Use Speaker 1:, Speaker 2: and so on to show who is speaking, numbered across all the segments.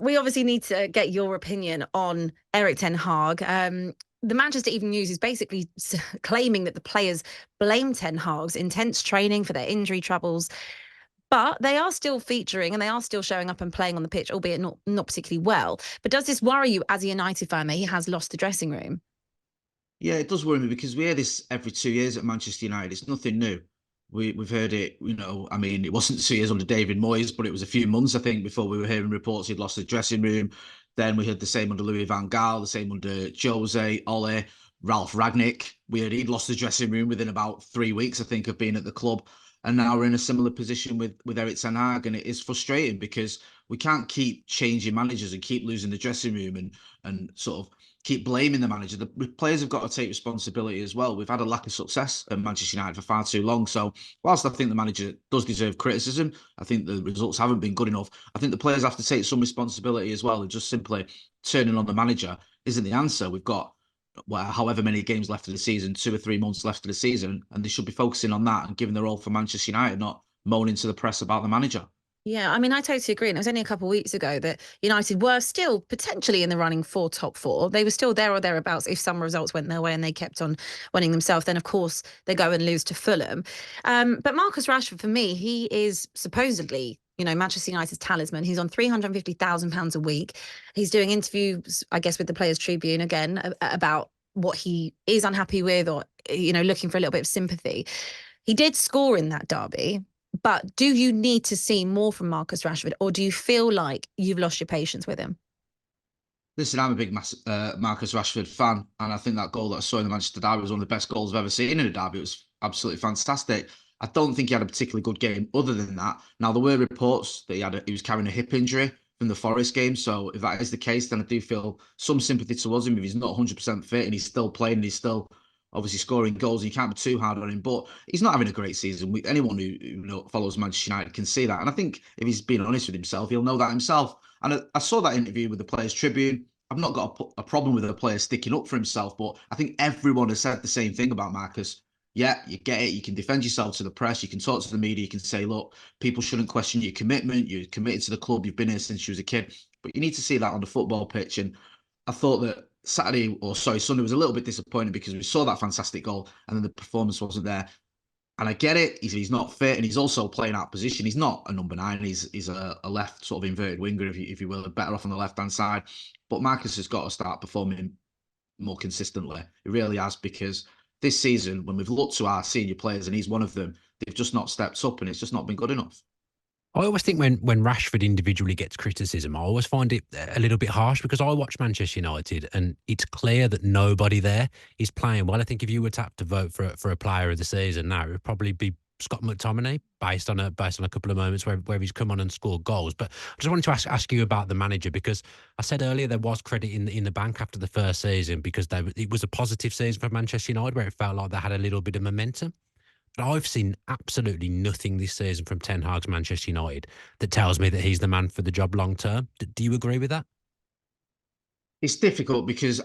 Speaker 1: we obviously need to get your opinion on Erik ten Hag. The Manchester Evening News is basically claiming that the players blame ten Hag's intense training for their injury troubles. But they are still featuring and they are still showing up and playing on the pitch, albeit not particularly well. But does this worry you as a United fan that he has lost the dressing room?
Speaker 2: Yeah, it does worry me because we hear this every 2 years at Manchester United. It's nothing new. We've heard it, I mean, it wasn't 2 years under David Moyes, but it was a few months, I think, before we were hearing reports he'd lost the dressing room. Then we heard the same under Louis van Gaal, the same under Jose, Ole, Ralph Ragnick. We heard he'd lost the dressing room within about 3 weeks, I think, of being at the club. And now we're in a similar position with Erik ten Hag, and it is frustrating because we can't keep changing managers and keep losing the dressing room and sort of keep blaming the manager. The players have got to take responsibility as well. We've had a lack of success at Manchester United for far too long. So whilst I think the manager does deserve criticism, I think the results haven't been good enough. I think the players have to take some responsibility as well, and just simply turning on the manager isn't the answer. We've got however many games left of the season, 2 or 3 months left of the season, and they should be focusing on that and giving their all for Manchester United, not moaning to the press about the manager.
Speaker 1: Yeah, I mean, I totally agree. And it was only a couple of weeks ago that United were still potentially in the running for top four. They were still there or thereabouts if some results went their way and they kept on winning themselves. Then, of course, they go and lose to Fulham. But Marcus Rashford, for me, he is supposedly, Manchester United's talisman. He's on £350,000 a week. He's doing interviews, I guess, with the Players Tribune again about what he is unhappy with or, looking for a little bit of sympathy. He did score in that derby. But do you need to see more from Marcus Rashford, or do you feel like you've lost your patience with him?
Speaker 2: Listen, I'm a big Marcus Rashford fan, and I think that goal that I saw in the Manchester derby was one of the best goals I've ever seen in a derby. It was absolutely fantastic. I don't think he had a particularly good game other than that. Now, there were reports that he was carrying a hip injury from the Forest game, so if that is the case, then I do feel some sympathy towards him if he's not 100% fit and he's still playing and he's still obviously scoring goals. You can't be too hard on him, but he's not having a great season. Anyone who follows Manchester United can see that. And I think if he's being honest with himself, he'll know that himself. And I saw that interview with the Players Tribune. I've not got a problem with a player sticking up for himself, but I think everyone has said the same thing about Marcus. Yeah, you get it. You can defend yourself to the press. You can talk to the media. You can say, look, people shouldn't question your commitment. You're committed to the club. You've been here since you was a kid. But you need to see that on the football pitch. And I thought that Sunday was a little bit disappointing because we saw that fantastic goal and then the performance wasn't there. And I get it. He's not fit, and he's also playing out of position. He's not a number 9. He's a left sort of inverted winger, if you will, better off on the left hand side. But Marcus has got to start performing more consistently. He really has, because this season, when we've looked to our senior players, and he's one of them, they've just not stepped up, and it's just not been good enough.
Speaker 3: I always think when Rashford individually gets criticism, I always find it a little bit harsh, because I watch Manchester United and it's clear that nobody there is playing well. I think if you were to have to vote for a player of the season now, it would probably be Scott McTominay, based on a couple of moments where he's come on and scored goals. But I just wanted to ask you about the manager, because I said earlier there was credit in the bank after the first season, because it was a positive season for Manchester United where it felt like they had a little bit of momentum. But I've seen absolutely nothing this season from Ten Hag's Manchester United that tells me that he's the man for the job long term. Do you agree with that?
Speaker 2: It's difficult because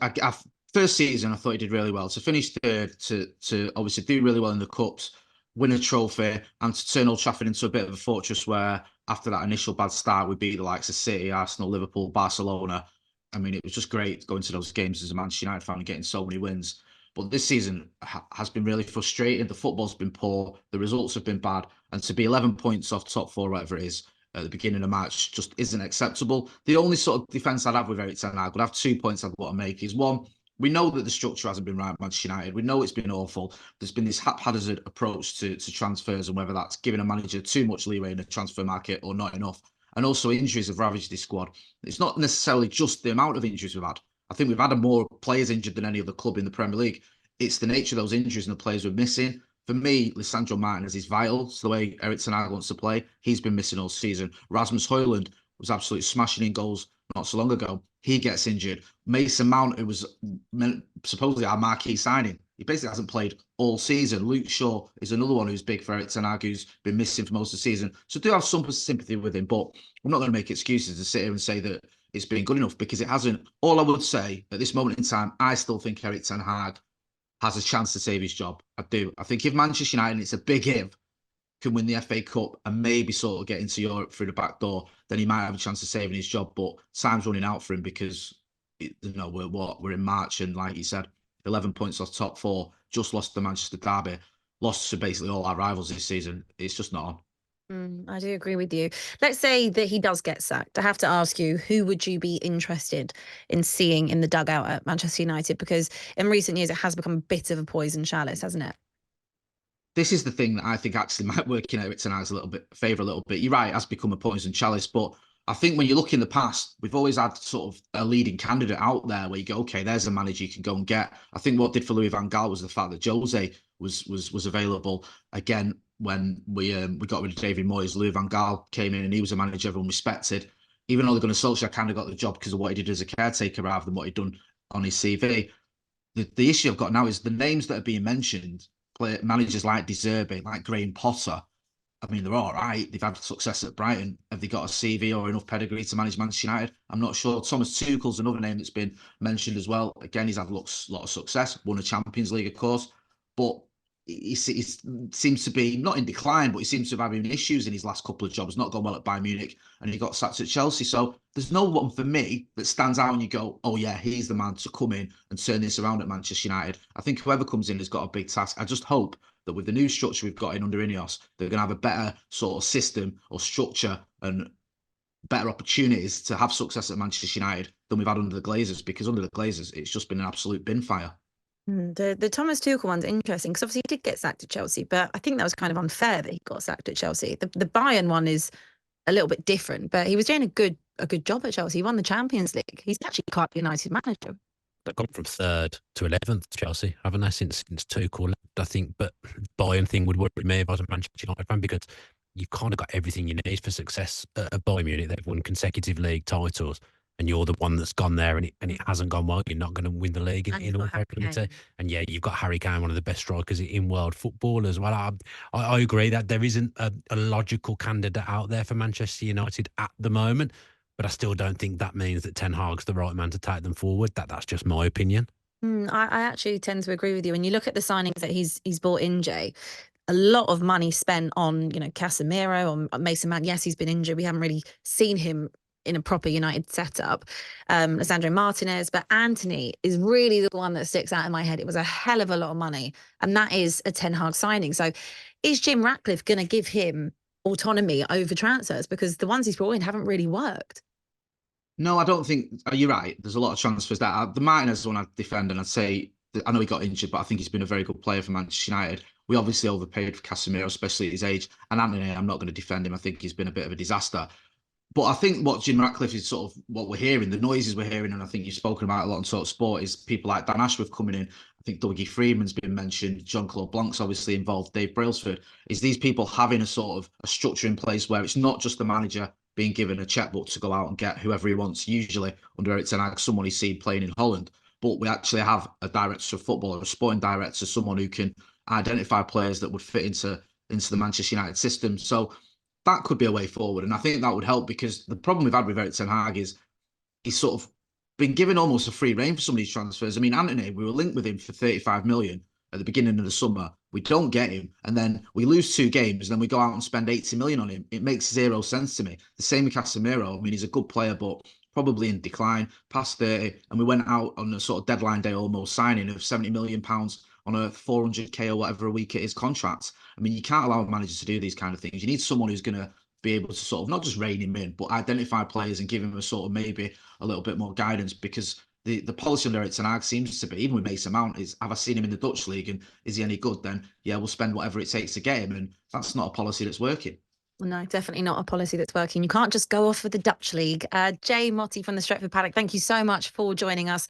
Speaker 2: first season I thought he did really well. To finish third, to obviously do really well in the cups, win a trophy, and to turn Old Trafford into a bit of a fortress where after that initial bad start we beat the likes of City, Arsenal, Liverpool, Barcelona. I mean, it was just great going to those games as a Manchester United fan and getting so many wins. But this season has been really frustrating. The football's been poor. The results have been bad. And to be 11 points off top 4, whatever it is, at the beginning of March just isn't acceptable. The only sort of defence I'd have with Erik ten Hag, would have 2 points I'd want to make, is one, we know that the structure hasn't been right at Manchester United. We know it's been awful. There's been this haphazard approach to transfers, and whether that's giving a manager too much leeway in the transfer market or not enough. And also injuries have ravaged this squad. It's not necessarily just the amount of injuries we've had. I think we've had more players injured than any other club in the Premier League. It's the nature of those injuries and the players we're missing. For me, Lisandro Martinez is vital. It's the way Erik ten Hag wants to play. He's been missing all season. Rasmus Højlund was absolutely smashing in goals not so long ago. He gets injured. Mason Mount, who was supposedly our marquee signing, he basically hasn't played all season. Luke Shaw is another one who's big for Erik ten Hag, who's been missing for most of the season. So I do have some sympathy with him, but I'm not going to make excuses to sit here and say that it's been good enough, because it hasn't. All I would say at this moment in time, I still think Erik ten Hag has a chance to save his job. I do. I think if Manchester United, it's a big if, can win the FA Cup and maybe sort of get into Europe through the back door, then he might have a chance of saving his job. But time's running out for him because we're in March, and like you said, 11 points off top 4, just lost the Manchester derby, lost to basically all our rivals this season. It's just not on.
Speaker 1: I do agree with you. Let's say that he does get sacked. I have to ask you, who would you be interested in seeing in the dugout at Manchester United? Because in recent years, it has become a bit of a poison chalice, hasn't it?
Speaker 2: This is the thing that I think actually might work in Eric Ten Hag's favour a little bit. You're right, it has become a poison chalice, but I think when you look in the past, we've always had sort of a leading candidate out there where you go, okay, there's a manager you can go and get. I think what did for Louis van Gaal was the fact that Jose was available again when we got rid of David Moyes. Louis van Gaal came in and he was a manager everyone respected. Even though Gunnar Solskjaer kind of got the job because of what he did as a caretaker rather than what he'd done on his CV. The issue I've got now is the names that are being mentioned. Managers like De Zerbi, like Graham Potter, I mean, they're all right. They've had success at Brighton. Have they got a CV or enough pedigree to manage Manchester United? I'm not sure. Thomas Tuchel's another name that's been mentioned as well. Again, he's had a lot of success, won a Champions League, of course, but he seems to be not in decline, but he seems to have having issues in his last couple of jobs. Not gone well at Bayern Munich, and he got sacked at Chelsea. So there's no one for me that stands out and you go, oh yeah, he's the man to come in and turn this around at Manchester United. I think whoever comes in has got a big task. I just hope that with the new structure we've got in under Ineos, they're going to have a better sort of system or structure and better opportunities to have success at Manchester United than we've had under the Glazers, because under the Glazers, it's just been an absolute bin fire.
Speaker 1: The Thomas Tuchel one's interesting because obviously he did get sacked at Chelsea, but I think that was kind of unfair that he got sacked at Chelsea. The Bayern one is a little bit different, but he was doing a good job at Chelsea. He won the Champions League. He's actually quite a United manager.
Speaker 3: They've gone from 3rd to 11th, Chelsea, haven't they, since Tuchel left, I think. But Bayern thing would worry me if I was a Manchester United fan, because you've kind of got everything you need for success at Bayern Munich. They've won consecutive league titles, and you're the one that's gone there and it hasn't gone well. You're not going to win the league in all probability. And yeah, you've got Harry Kane, one of the best strikers in world football as well. I agree that there isn't a logical candidate out there for Manchester United at the moment, but I still don't think that means that Ten Hag's the right man to take them forward. That's just my opinion.
Speaker 1: I actually tend to agree with you. When you look at the signings that he's brought in, Jay, a lot of money spent on, Casemiro, on Mason Mount. Yes, he's been injured. We haven't really seen him in a proper United setup. Lisandro Martinez, but Anthony is really the one that sticks out in my head. It was a hell of a lot of money, and that is a Ten Hag signing. So is Jim Ratcliffe going to give him autonomy over transfers? Because the ones he's brought in haven't really worked.
Speaker 2: No, I don't think you're right. There's a lot of transfers that the Martinez one I'd defend, and I'd say I know he got injured, but I think he's been a very good player for Manchester United. We obviously overpaid for Casemiro, especially at his age. And Anthony, I'm not going to defend him. I think he's been a bit of a disaster. But I think what Jim Ratcliffe is sort of what we're hearing, the noises we're hearing, and I think you've spoken about a lot on talkSPORT, is people like Dan Ashworth coming in. I think Dougie Freeman's been mentioned. Jean-Claude Blanc's obviously involved. Dave Brailsford. Is these people having a sort of a structure in place where it's not just the manager being given a checkbook to go out and get whoever he wants, usually under Eric Ten Hag, someone he's seen playing in Holland. But we actually have a director of football or a sporting director, someone who can identify players that would fit into the Manchester United system. So that could be a way forward. And I think that would help, because the problem we've had with Eric Ten Hag is he's sort of been given almost a free rein for some of these transfers. I mean, Anthony, we were linked with him for 35 million at the beginning of the summer. We don't get him, and then we lose 2 games, and then we go out and spend 80 million on him. It makes zero sense to me. The same with Casemiro. I mean, he's a good player, but probably in decline, past 30, and we went out on a sort of deadline day almost signing of £70 million on a 400k or whatever a week it is contract. I mean, you can't allow managers to do these kind of things. You need someone who's going to be able to sort of not just rein him in, but identify players and give him a sort of maybe a little bit more guidance, because the policy under Eric Ten Hag seems to be, even with Mason Mount, is, have I seen him in the Dutch league and is he any good? Then yeah, we'll spend whatever it takes to get him, and that's not a policy that's working.
Speaker 1: No, definitely not a policy that's working. You can't just go off with the Dutch league. Jay Motty from the Stretford Paddock, thank you so much for joining us.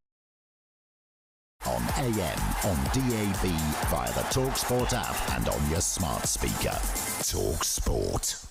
Speaker 4: On AM, on DAB, via the talkSPORT app and on your smart speaker. talkSPORT.